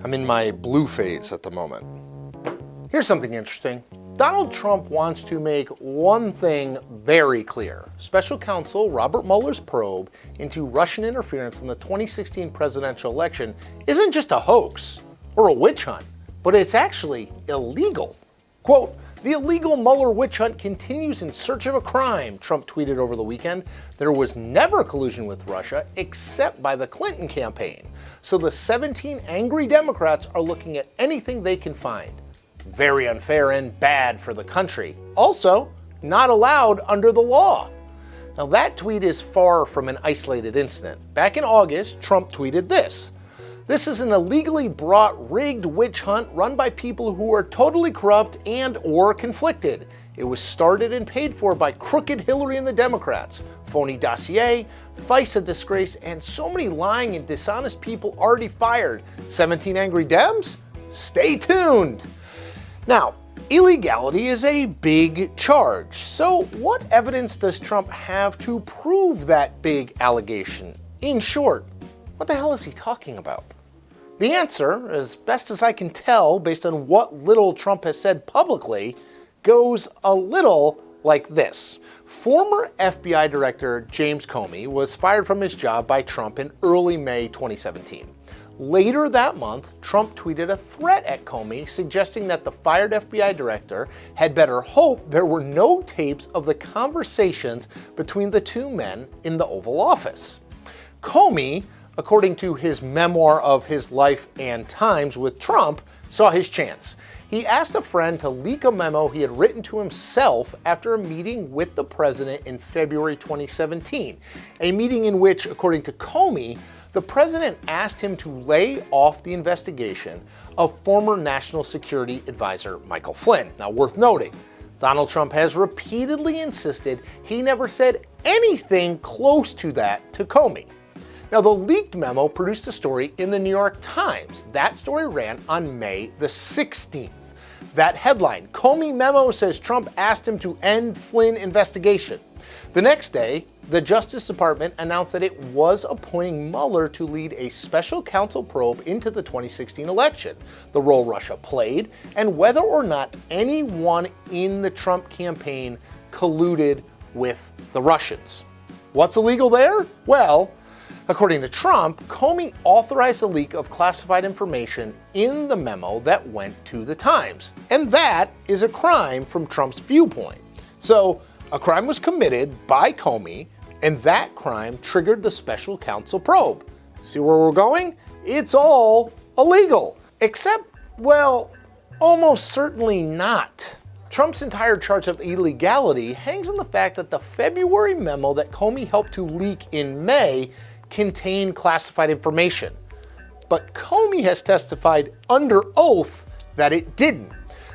I'm in my blue phase at the moment. Here's something interesting. Donald Trump wants to make one thing very clear. Special counsel Robert Mueller's probe into Russian interference in the 2016 presidential election isn't just a hoax or a witch hunt, but it's actually illegal. Quote, "The illegal Mueller witch hunt continues in search of a crime," Trump tweeted over the weekend. "There was never collusion with Russia except by the Clinton campaign. So the 17 angry Democrats are looking at anything they can find. Very unfair and bad for the country. Also, not allowed under the law." Now that tweet is far from an isolated incident. Back in August, Trump tweeted this. "This is an illegally brought rigged witch hunt run by people who are totally corrupt and or conflicted. It was started and paid for by crooked Hillary and the Democrats. Phony dossier, FISA disgrace, and so many lying and dishonest people already fired. 17 angry Dems? Stay tuned." Now, illegality is a big charge. So what evidence does Trump have to prove that big allegation? In short, what the hell is he talking about? The answer, as best as I can tell based on what little Trump has said publicly, goes a little like this. Former FBI Director James Comey was fired from his job by Trump in early May 2017. Later that month, Trump tweeted a threat at Comey suggesting that the fired FBI director had better hope there were no tapes of the conversations between the two men in the Oval Office. Comey, according to his memoir of his life and times with Trump, saw his chance. He asked a friend to leak a memo he had written to himself after a meeting with the president in February 2017, a meeting in which, according to Comey, the president asked him to lay off the investigation of former National Security Advisor Michael Flynn. Now, worth noting, Donald Trump has repeatedly insisted he never said anything close to that to Comey. Now, the leaked memo produced a story in the New York Times. That story ran on May the 16th. That headline, "Comey memo says Trump asked him to end Flynn investigation." The next day, the Justice Department announced that it was appointing Mueller to lead a special counsel probe into the 2016 election, the role Russia played, and whether or not anyone in the Trump campaign colluded with the Russians. What's illegal there? Well, according to Trump, Comey authorized the leak of classified information in the memo that went to the Times. And that is a crime from Trump's viewpoint. So, a crime was committed by Comey, and that crime triggered the special counsel probe. See where we're going? It's all illegal. Except, well, almost certainly not. Trump's entire charge of illegality hangs on the fact that the February memo that Comey helped to leak in May contained classified information. But Comey has testified under oath that it didn't.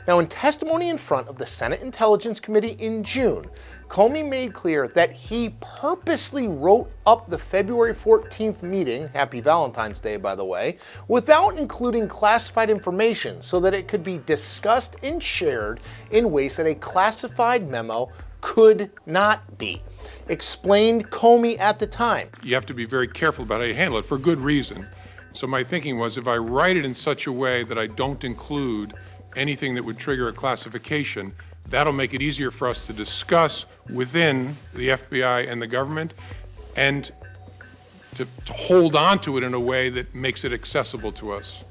Now, in testimony in front of the Senate Intelligence Committee in June, Comey made clear that he purposely wrote up the February 14th meeting, happy Valentine's Day by the way, without including classified information so that it could be discussed and shared in ways that a classified memo could not be. Explained Comey at the time. You have to be very careful about how you handle it for good reason. So my thinking was, if I write it in such a way that I don't include anything that would trigger a classification, that'll make it easier for us to discuss within the FBI and the government, and to hold on to it in a way that makes it accessible to us.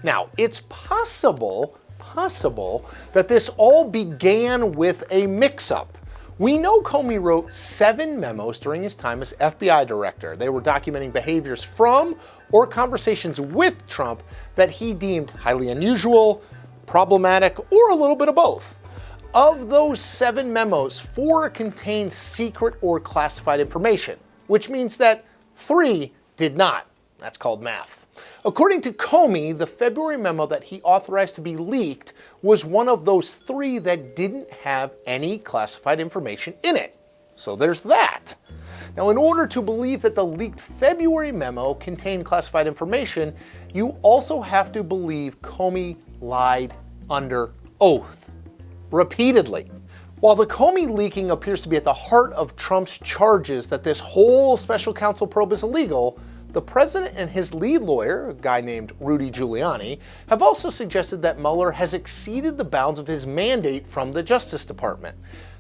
Now, it's possible that this all began with a mix-up. We know Comey wrote 7 memos during his time as FBI director. They were documenting behaviors from or conversations with Trump that he deemed highly unusual, problematic, or a little bit of both. Of those 7 memos, 4 contained secret or classified information, which means that 3 did not. That's called math. According to Comey, the February memo that he authorized to be leaked was one of those 3 that didn't have any classified information in it. So there's that. Now, in order to believe that the leaked February memo contained classified information, you also have to believe Comey lied under oath, repeatedly. While the Comey leaking appears to be at the heart of Trump's charges that this whole special counsel probe is illegal, the president and his lead lawyer, a guy named Rudy Giuliani, have also suggested that Mueller has exceeded the bounds of his mandate from the Justice Department.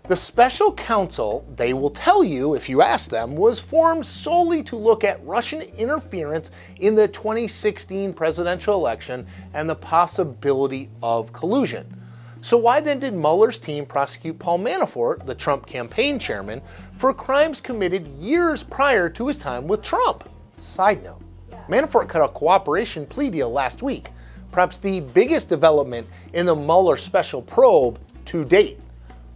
The special counsel, they will tell you if you ask them, was formed solely to look at Russian interference in the 2016 presidential election and the possibility of collusion. So why then did Mueller's team prosecute Paul Manafort, the Trump campaign chairman, for crimes committed years prior to his time with Trump? Side note, Manafort cut a cooperation plea deal last week, perhaps the biggest development in the Mueller special probe to date.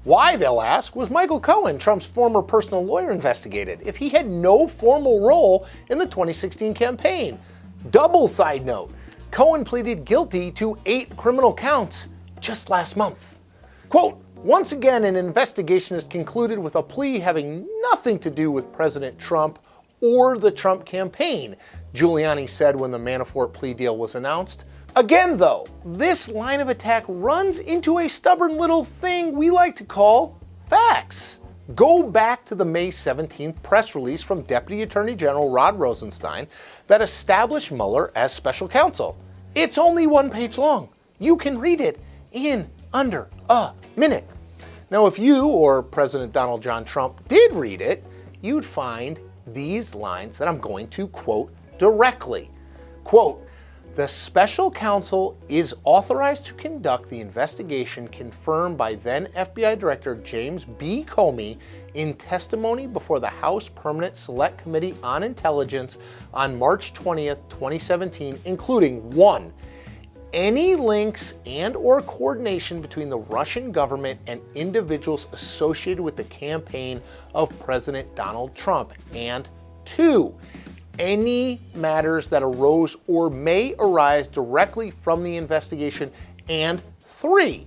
Why, they'll ask, was Michael Cohen, Trump's former personal lawyer, investigated if he had no formal role in the 2016 campaign? Double side note, Cohen pleaded guilty to 8 criminal counts just last month. Quote, once again, an investigation is concluded with a plea having nothing to do with President Trump or the Trump campaign, Giuliani said when the Manafort plea deal was announced. Again, though, this line of attack runs into a stubborn little thing we like to call facts. Go back to the May 17th press release from Deputy Attorney General Rod Rosenstein that established Mueller as special counsel. It's only 1 page long. You can read it in under a minute. Now, if you or President Donald John Trump did read it, you'd find these lines that I'm going to quote directly. Quote, the special counsel is authorized to conduct the investigation confirmed by then FBI Director James B. Comey in testimony before the House Permanent Select Committee on Intelligence on March 20th, 2017, including 1. Any links and or coordination between the Russian government and individuals associated with the campaign of President Donald Trump, and 2. Any matters that arose or may arise directly from the investigation, and 3.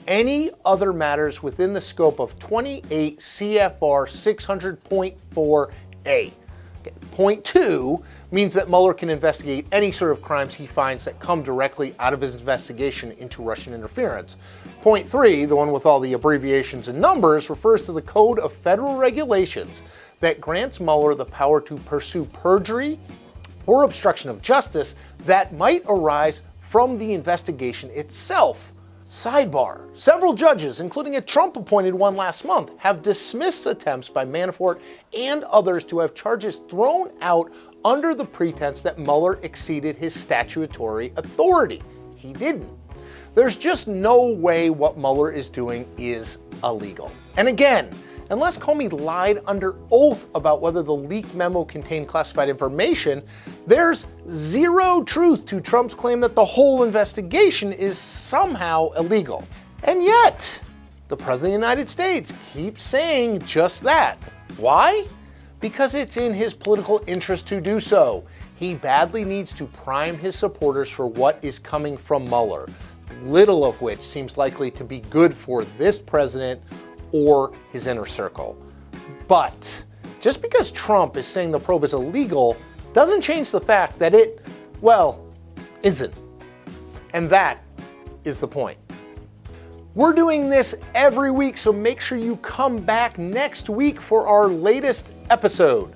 Any other matters within the scope of 28 CFR 600.4a. Point 2 means that Mueller can investigate any sort of crimes he finds that come directly out of his investigation into Russian interference. Point 3, the one with all the abbreviations and numbers, refers to the Code of Federal Regulations that grants Mueller the power to pursue perjury or obstruction of justice that might arise from the investigation itself. Sidebar, several judges, including a Trump-appointed one last month, have dismissed attempts by Manafort and others to have charges thrown out under the pretense that Mueller exceeded his statutory authority. He didn't. There's just no way what Mueller is doing is illegal. And again, unless Comey lied under oath about whether the leaked memo contained classified information, there's zero truth to Trump's claim that the whole investigation is somehow illegal. And yet, the President of the United States keeps saying just that. Why? Because it's in his political interest to do so. He badly needs to prime his supporters for what is coming from Mueller, little of which seems likely to be good for this president or his inner circle. But just because Trump is saying the probe is illegal doesn't change the fact that it, well, isn't. And that is the point. We're doing this every week, so make sure you come back next week for our latest episode.